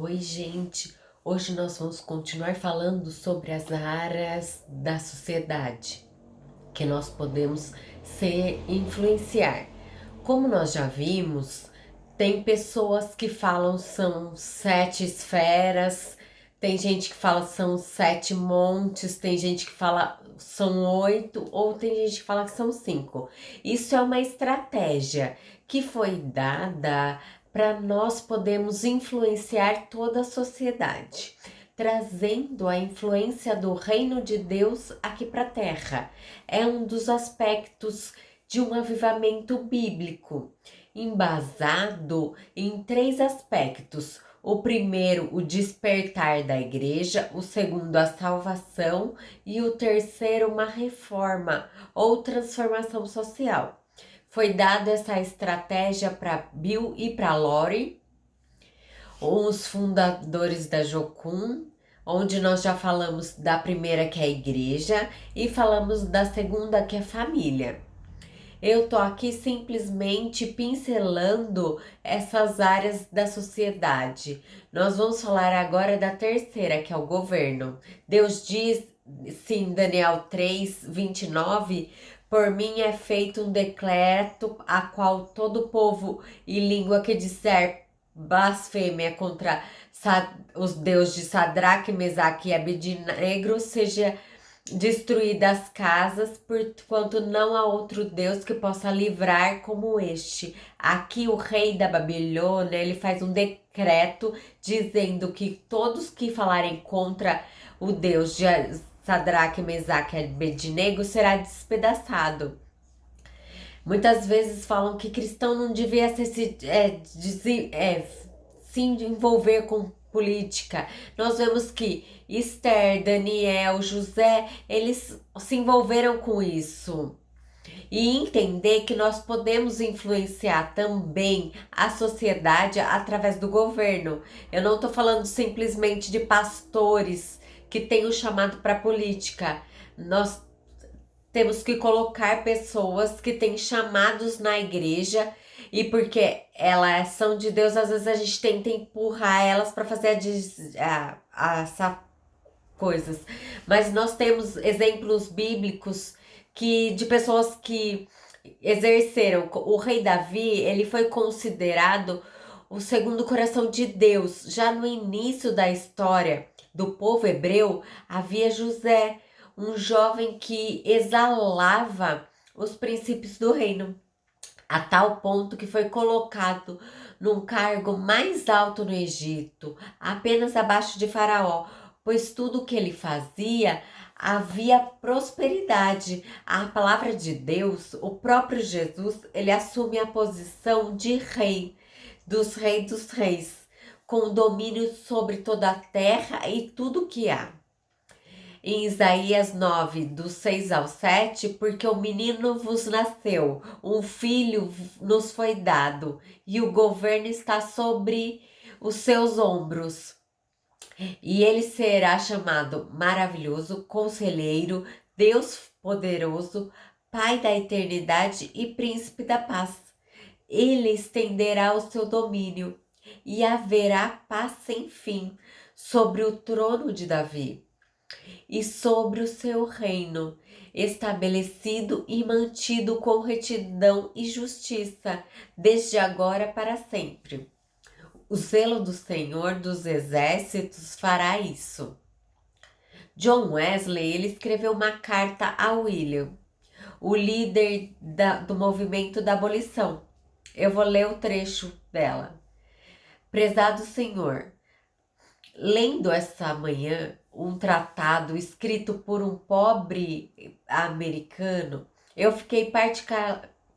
Oi, gente! Hoje nós vamos continuar falando sobre as áreas da sociedade que nós podemos se influenciar. Como nós já vimos, tem pessoas que falam são 7 esferas, tem gente que fala são 7 montes, tem gente que fala são 8 ou tem gente que fala que são 5. Isso é uma estratégia que foi dada para nós podermos influenciar toda a sociedade, trazendo a influência do reino de Deus aqui para a Terra. É um dos aspectos de um avivamento bíblico, embasado em 3 aspectos. O primeiro, o despertar da igreja, o segundo, a salvação e o terceiro, uma reforma ou transformação social. Foi dada essa estratégia para Bill e para Lori, os fundadores da Jocum, onde nós já falamos da primeira, que é a igreja, e falamos da segunda, que é família. Eu tô aqui simplesmente pincelando essas áreas da sociedade. Nós vamos falar agora da terceira, que é o governo. Deus diz, sim, Daniel 3:29, por mim é feito um decreto a qual todo povo e língua que disser blasfêmia contra os deuses de Sadraque, Mesaque e Abednego seja destruídas as casas, porquanto não há outro Deus que possa livrar como este. Aqui o rei da Babilônia, ele faz um decreto dizendo que todos que falarem contra o Deus de Sadraque, Mesaque e Abednego será despedaçado. Muitas vezes falam que cristão não devia se envolver com política. Nós vemos que Esther, Daniel, José, eles se envolveram com isso. E entender que nós podemos influenciar também a sociedade através do governo. Eu não estou falando simplesmente de pastores que têm o chamado para política. Nós temos que colocar pessoas que têm chamados na igreja, e porque elas são de Deus, às vezes a gente tenta empurrar elas para fazer essas coisas. Mas nós temos exemplos bíblicos de pessoas que exerceram. O rei Davi, ele foi considerado o segundo coração de Deus. Já no início da história do povo hebreu, havia José, um jovem que exalava os princípios do reino, a tal ponto que foi colocado num cargo mais alto no Egito, apenas abaixo de Faraó, pois tudo que ele fazia havia prosperidade. A palavra de Deus, o próprio Jesus, ele assume a posição de rei dos reis, com domínio sobre toda a terra e tudo que há. Em Isaías 9, do 6 ao 7, porque o menino vos nasceu, um filho nos foi dado, e o governo está sobre os seus ombros. E ele será chamado Maravilhoso, Conselheiro, Deus Poderoso, Pai da Eternidade e Príncipe da Paz. Ele estenderá o seu domínio e haverá paz sem fim sobre o trono de Davi e sobre o seu reino, estabelecido e mantido com retidão e justiça, desde agora para sempre. O zelo do Senhor dos Exércitos fará isso. John Wesley, ele escreveu uma carta a William, o líder do movimento da abolição. Eu vou ler o trecho dela. Prezado Senhor, lendo essa manhã um tratado escrito por um pobre americano, eu fiquei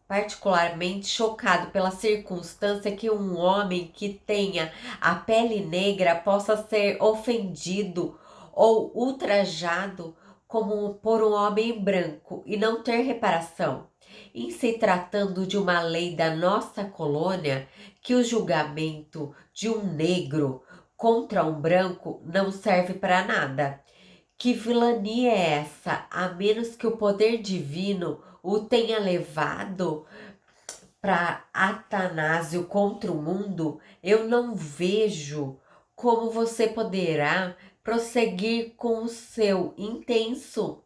particularmente chocado pela circunstância que um homem que tenha a pele negra possa ser ofendido ou ultrajado como por um homem branco e não ter reparação. Em se tratando de uma lei da nossa colônia, que o julgamento de um negro contra um branco não serve para nada. Que vilania é essa, a menos que o poder divino o tenha levado para Atanásio contra o mundo? Eu não vejo como você poderá prosseguir com o seu intenso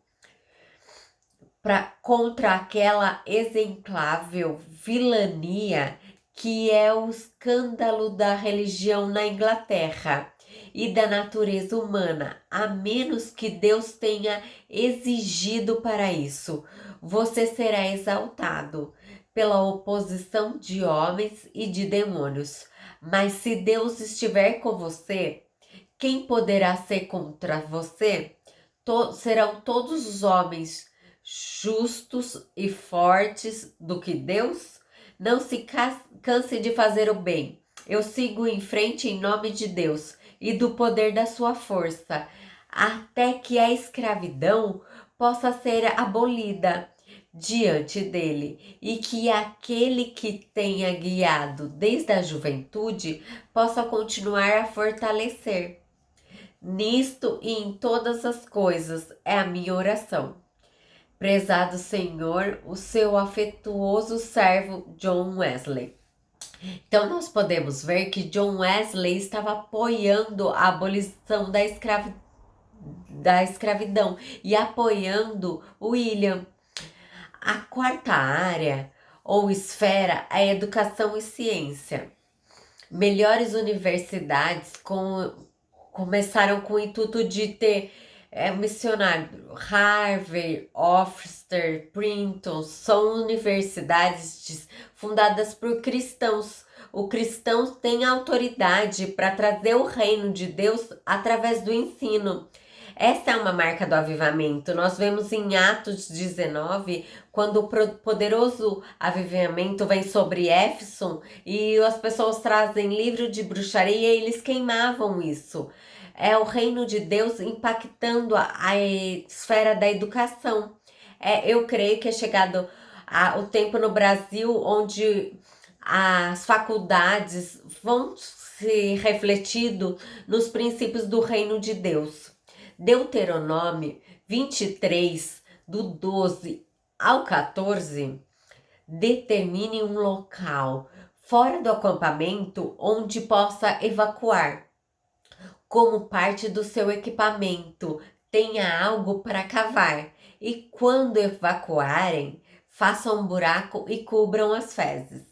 contra aquela exemplável vilania que é o escândalo da religião na Inglaterra e da natureza humana, a menos que Deus tenha exigido para isso. Você será exaltado pela oposição de homens e de demônios. Mas se Deus estiver com você, quem poderá ser contra você? Serão todos os homens justos e fortes do que Deus? Não se canse de fazer o bem. Eu sigo em frente em nome de Deus e do poder da sua força, até que a escravidão possa ser abolida diante dele e que aquele que tenha guiado desde a juventude possa continuar a fortalecer. Nisto e em todas as coisas é a minha oração. Prezado Senhor, o seu afetuoso servo John Wesley. Então, nós podemos ver que John Wesley estava apoiando a abolição da escravidão e apoiando William. A quarta área ou esfera é a educação e ciência. Melhores universidades começaram com o intuito de ter missionário. Harvard, Oxford, Princeton são universidades fundadas por cristãos. O cristão tem autoridade para trazer o reino de Deus através do ensino. Essa é uma marca do avivamento. Nós vemos em Atos 19, quando o poderoso avivamento vem sobre Éfeso e as pessoas trazem livro de bruxaria e eles queimavam isso. É o reino de Deus impactando a esfera da educação. Eu creio que é chegado o tempo no Brasil onde as faculdades vão se refletindo nos princípios do reino de Deus. Deuteronômio 23, do 12 ao 14, determine um local fora do acampamento onde possa evacuar. Como parte do seu equipamento, tenha algo para cavar e quando evacuarem, façam um buraco e cubram as fezes.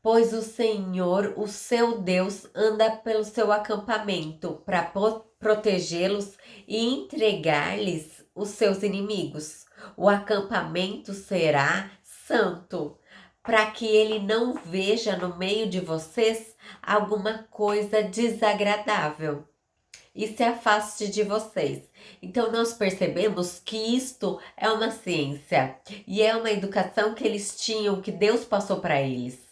Pois o Senhor, o seu Deus, anda pelo seu acampamento para protegê-los e entregar-lhes os seus inimigos. O acampamento será santo, para que ele não veja no meio de vocês alguma coisa desagradável e se afaste de vocês. Então nós percebemos que isto é uma ciência e é uma educação que eles tinham, que Deus passou para eles.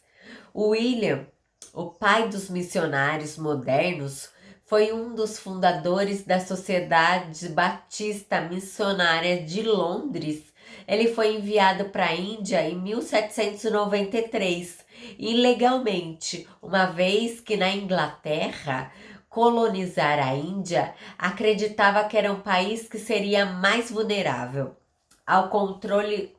O William, o pai dos missionários modernos, foi um dos fundadores da Sociedade Batista Missionária de Londres. Ele foi enviado para a Índia em 1793, ilegalmente, uma vez que na Inglaterra, colonizar a Índia acreditava que era um país que seria mais vulnerável ao controle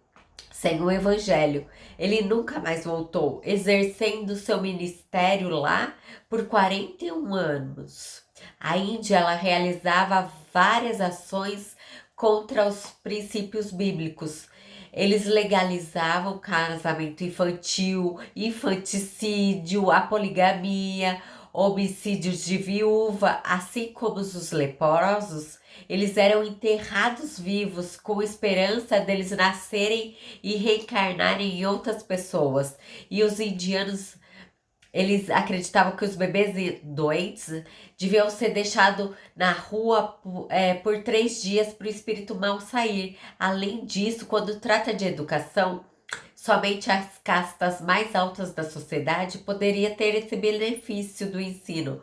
sem o evangelho. Ele nunca mais voltou, exercendo seu ministério lá por 41 anos. A Índia ela realizava várias ações contra os princípios bíblicos. Eles legalizavam casamento infantil, infanticídio, a poligamia, homicídios de viúva, assim como os leprosos. Eles eram enterrados vivos com esperança deles nascerem e reencarnarem em outras pessoas. E os indianos, eles acreditavam que os bebês doentes deviam ser deixados na rua por 3 dias para o espírito mal sair. Além disso, quando trata de educação, somente as castas mais altas da sociedade poderia ter esse benefício do ensino.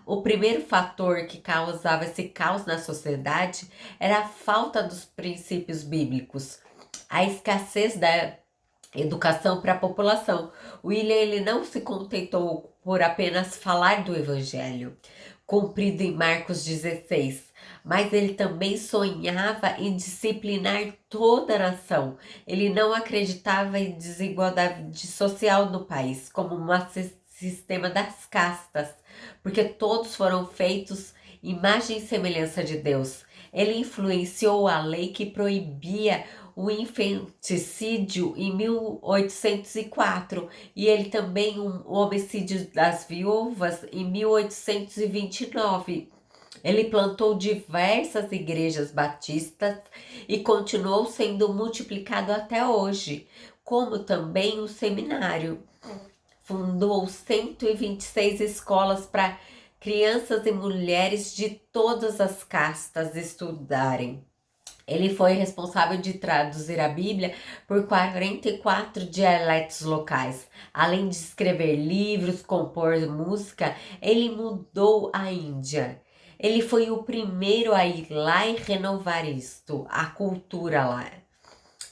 O primeiro fator que causava esse caos na sociedade era a falta dos princípios bíblicos, a escassez da educação para a população. William ele não se contentou por apenas falar do evangelho, cumprido em Marcos 16, mas ele também sonhava em disciplinar toda a nação. Ele não acreditava em desigualdade social no país, como um sistema das castas, porque todos foram feitos imagem e semelhança de Deus. Ele influenciou a lei que proibia o infanticídio em 1804 e ele também o homicídio das viúvas em 1829. Ele plantou diversas igrejas batistas e continuou sendo multiplicado até hoje, como também o seminário. Fundou 126 escolas para crianças e mulheres de todas as castas estudarem. Ele foi responsável de traduzir a Bíblia por 44 dialetos locais. Além de escrever livros, compor música, ele mudou a Índia. Ele foi o primeiro a ir lá e renovar isto, a cultura lá,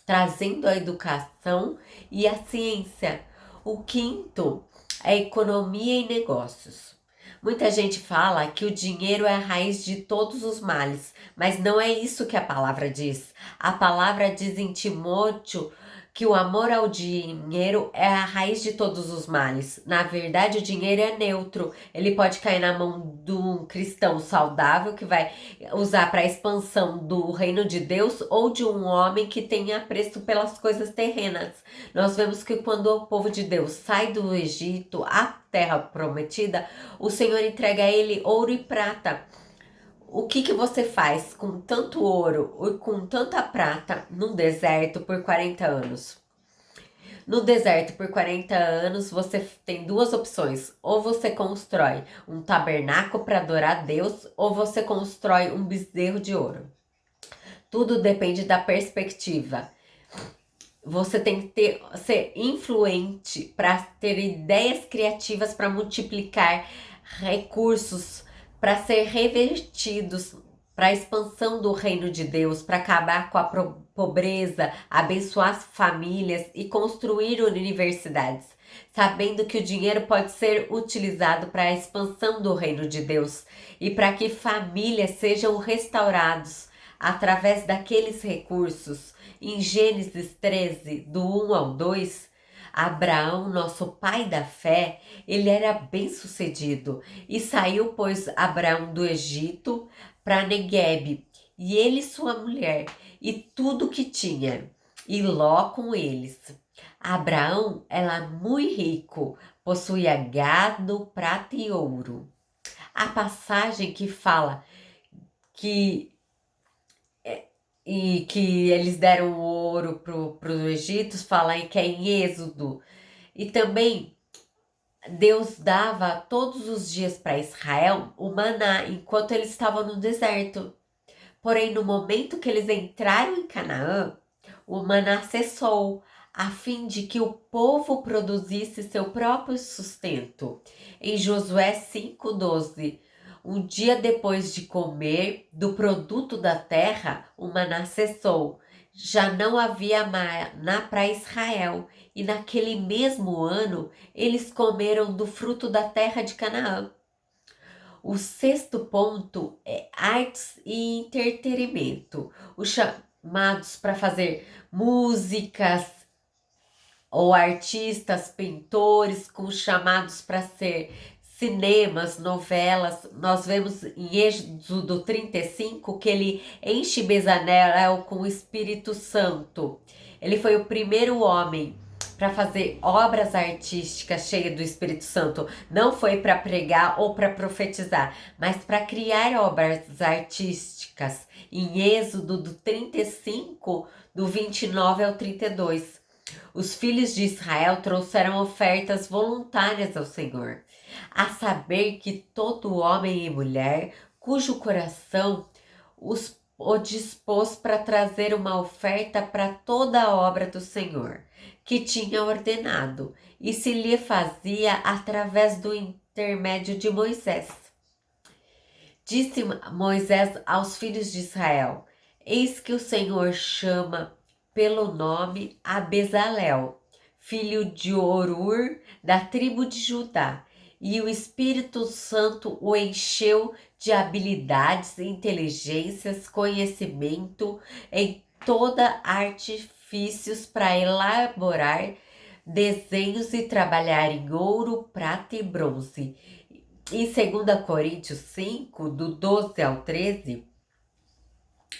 trazendo a educação e a ciência. O quinto é economia e negócios. Muita gente fala que o dinheiro é a raiz de todos os males, mas não é isso que a palavra diz. A palavra diz em Timóteo que o amor ao dinheiro é a raiz de todos os males. Na verdade, o dinheiro é neutro. Ele pode cair na mão de um cristão saudável que vai usar para a expansão do reino de Deus ou de um homem que tenha apreço pelas coisas terrenas. Nós vemos que quando o povo de Deus sai do Egito, a terra prometida, o Senhor entrega a ele ouro e prata. O que você faz com tanto ouro e com tanta prata no deserto por 40 anos? No deserto por 40 anos, você tem duas opções. Ou você constrói um tabernáculo para adorar a Deus, ou você constrói um bezerro de ouro. Tudo depende da perspectiva. Você tem que ser influente para ter ideias criativas para multiplicar recursos, para ser revertidos para a expansão do reino de Deus, para acabar com a pobreza, abençoar as famílias e construir universidades, sabendo que o dinheiro pode ser utilizado para a expansão do reino de Deus e para que famílias sejam restauradas através daqueles recursos. Em Gênesis 13, do 1 ao 2, Abraão, nosso pai da fé, ele era bem-sucedido e saiu, pois, Abraão do Egito para Neguebe, e ele sua mulher, e tudo que tinha, e Ló com eles. Abraão era muito rico, possuía gado, prata e ouro. A passagem que fala que eles deram o ouro para os egípcios, fala que é em Êxodo. E também Deus dava todos os dias para Israel o maná enquanto eles estavam no deserto. Porém, no momento que eles entraram em Canaã, o maná cessou, a fim de que o povo produzisse seu próprio sustento. Em Josué 5:12, um dia depois de comer do produto da terra, o maná cessou. Já não havia maná para Israel, e naquele mesmo ano eles comeram do fruto da terra de Canaã. O sexto ponto é artes e entretenimento. Os chamados para fazer músicas ou artistas, pintores, com chamados para ser cinemas, novelas. Nós vemos em Êxodo 35 que ele enche Bezalel com o Espírito Santo. Ele foi o primeiro homem para fazer obras artísticas cheias do Espírito Santo. Não foi para pregar ou para profetizar, mas para criar obras artísticas. Em Êxodo do 35, do 29 ao 32. Os filhos de Israel trouxeram ofertas voluntárias ao Senhor, a saber que todo homem e mulher cujo coração o dispôs para trazer uma oferta para toda a obra do Senhor, que tinha ordenado, e se lhe fazia através do intermédio de Moisés. Disse Moisés aos filhos de Israel: Eis que o Senhor chama pelo nome a Bezalel, filho de Orur, da tribo de Judá, e o Espírito Santo o encheu de habilidades, inteligências, conhecimento em toda artifícios para elaborar desenhos e trabalhar em ouro, prata e bronze, Em 2 Coríntios 5, do 12 ao 13,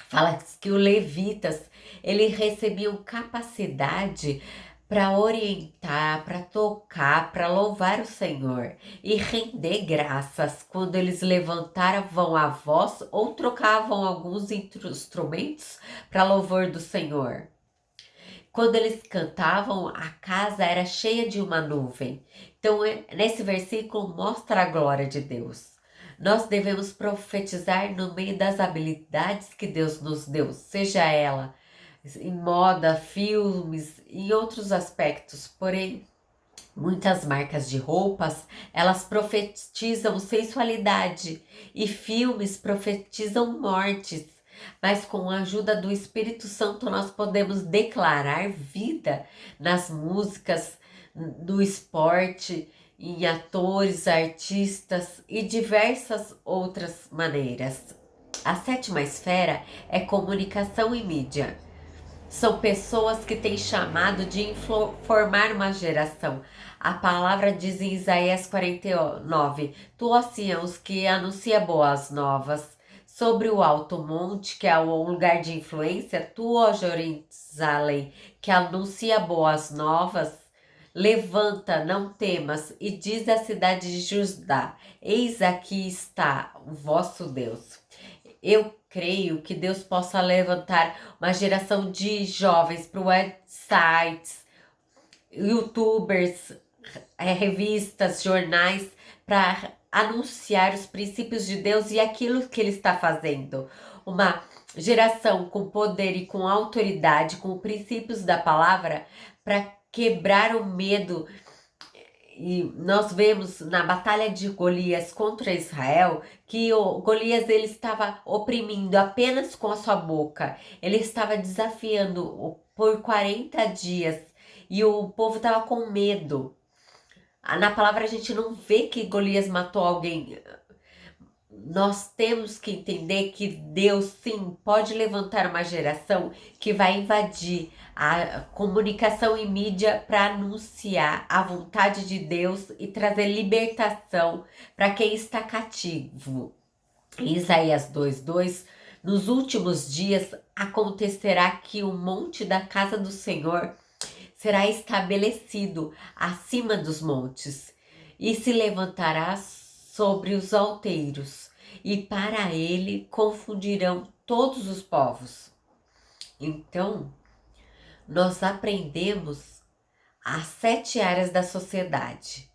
fala que os levitas, eles recebiam capacidade para orientar, para tocar, para louvar o Senhor e render graças quando eles levantavam a voz ou trocavam alguns instrumentos para louvor do Senhor. Quando eles cantavam, a casa era cheia de uma nuvem. Então, nesse versículo mostra a glória de Deus. Nós devemos profetizar no meio das habilidades que Deus nos deu, seja ela em moda, filmes e outros aspectos. Porém, muitas marcas de roupas, elas profetizam sensualidade e filmes profetizam mortes. Mas com a ajuda do Espírito Santo nós podemos declarar vida nas músicas, no esporte, em atores, artistas e diversas outras maneiras. A sétima esfera é comunicação e mídia. São pessoas que têm chamado de formar uma geração. A palavra diz em Isaías 49, tu, ó Sião, os que anuncia boas novas. Sobre o alto monte, que é um lugar de influência, tu, ó Jerusalém, que anuncia boas novas, levanta, não temas, e diz à cidade de Judá, eis aqui está o vosso Deus. Eu creio que Deus possa levantar uma geração de jovens para websites, youtubers, revistas, jornais, para anunciar os princípios de Deus e aquilo que Ele está fazendo. Uma geração com poder e com autoridade, com princípios da palavra, para quebrar o medo. E nós vemos na batalha de Golias contra Israel que o Golias ele estava oprimindo apenas com a sua boca. Ele estava desafiando por 40 dias e o povo estava com medo. Na palavra a gente não vê que Golias matou alguém. Nós temos que entender que Deus sim pode levantar uma geração que vai invadir a comunicação e mídia para anunciar a vontade de Deus e trazer libertação para quem está cativo. Em Isaías 2:2, nos últimos dias acontecerá que o monte da casa do Senhor será estabelecido acima dos montes e se levantará sobre os alteiros, e para ele confundirão todos os povos. Então, nós aprendemos as 7 áreas da sociedade.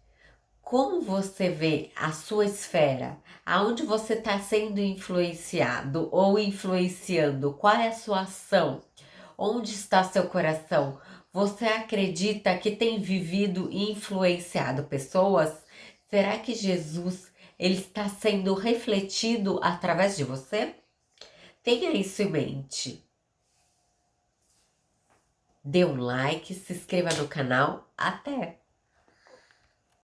Como você vê a sua esfera? Aonde você está sendo influenciado ou influenciando? Qual é a sua ação? Onde está seu coração? Você acredita que tem vivido e influenciado pessoas? Será que Jesus ele está sendo refletido através de você? Tenha isso em mente. Dê um like, se inscreva no canal. Até!